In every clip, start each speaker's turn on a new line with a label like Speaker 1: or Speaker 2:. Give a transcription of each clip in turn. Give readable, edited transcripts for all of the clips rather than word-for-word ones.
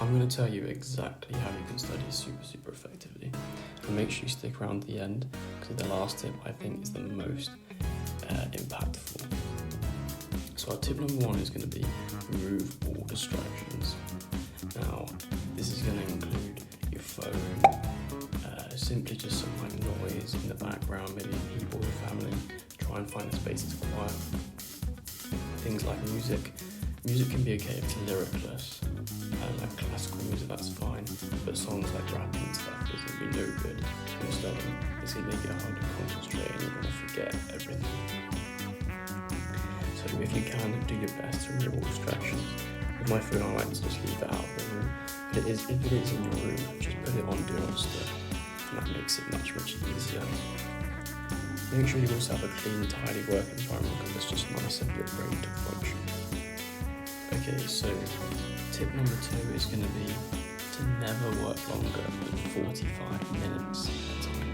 Speaker 1: I'm going to tell you exactly how you can study super effectively. And make sure you stick around to the end, because the last tip I think is the most impactful. So our tip number 1 is going to be remove all distractions. Now, this is going to include your phone, simply just some like noise in the background, maybe people or family. Try and find a space that's quiet. Things like music. Music can be okay if it's lyricless. Like classical music, that's fine. But songs like rap and stuff is going to be no good when you're studying. It's going to make it hard to concentrate and you're going to forget everything. So if you can, do your best to remove all distractions. With my phone, I like to just leave it out of the room. But if it is in your room, just put it on Do Not Disturb. And that makes it much easier. Make sure you also have a clean, tidy work environment, because it's just nicer for your brain to function. Okay, so tip number 2 is going to be to never work longer than 45 minutes at a time.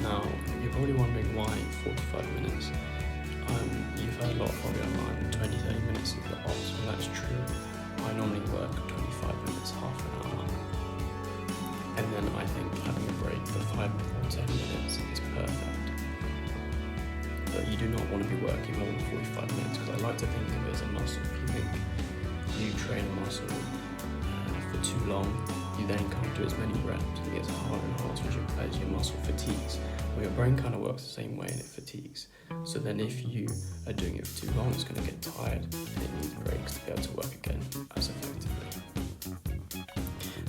Speaker 1: Now, you're probably wondering why 45 minutes. You've heard a lot probably online, 20-30 minutes is the optimal. That's true. I normally work 25 minutes, half an hour. And then I think having a break for 5 or 10 minutes is perfect. But you do not want to be working more than 45 minutes, because I like to think of it as a muscle. If you think you train a muscle for too long, you then can't do as many reps. It gets harder and harder as your muscle fatigues. Well, your brain kind of works the same way and it fatigues. So then if you are doing it for too long, it's going to get tired and it needs breaks to be able to work again as effectively.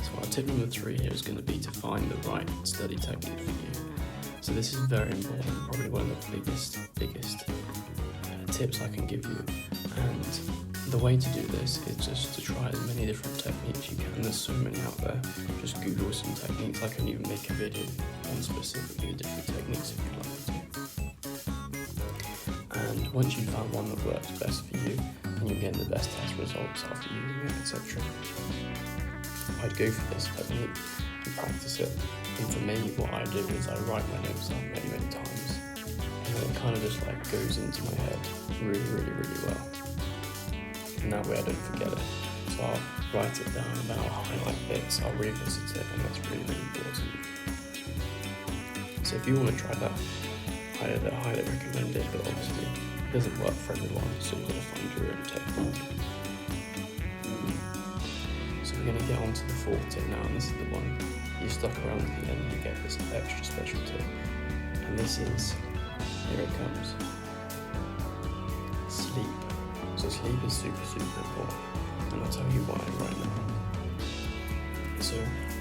Speaker 1: So our tip number 3 here is going to be to find the right study technique for you. So this is very important, probably one of the biggest tips I can give you. And the way to do this is just to try as many different techniques you can. There's so many out there. Just Google some techniques. I can even make a video on specifically the different techniques if you'd like me to. And once you've found one that works best for you, and you're getting the best test results after using it, etc., I'd go for this technique and practice it. And for me, what I do is I write my notes down many times, and then it kind of just like goes into my head really well. And that way I don't forget it. So I'll write it down and then I'll highlight bits, I'll revisit it, and that's really important. So if you want to try that, I highly recommend it, but obviously it doesn't work for everyone, so you've got to find your own technique. So we're going to get on to the 4th tip now, and this is the one you stuck around to the end, you get this extra special tip. And this is, here it comes, sleep. So sleep is super important, and I'll tell you why right now. So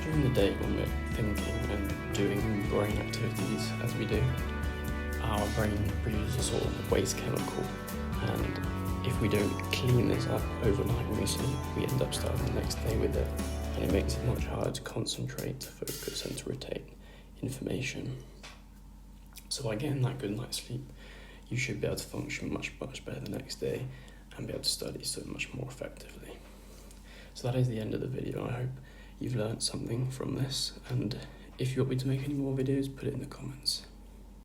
Speaker 1: during the day when we're thinking and doing brain activities as we do, our brain produces a sort of waste chemical, and if we don't clean this up overnight when we sleep, we end up starting the next day with it, and it makes it much harder to concentrate, to focus, and to retain information. So by getting that good night's sleep, you should be able to function much better the next day and be able to study so much more effectively. So that is the end of the video. I hope you've learned something from this, and if you want me to make any more videos, put it in the comments.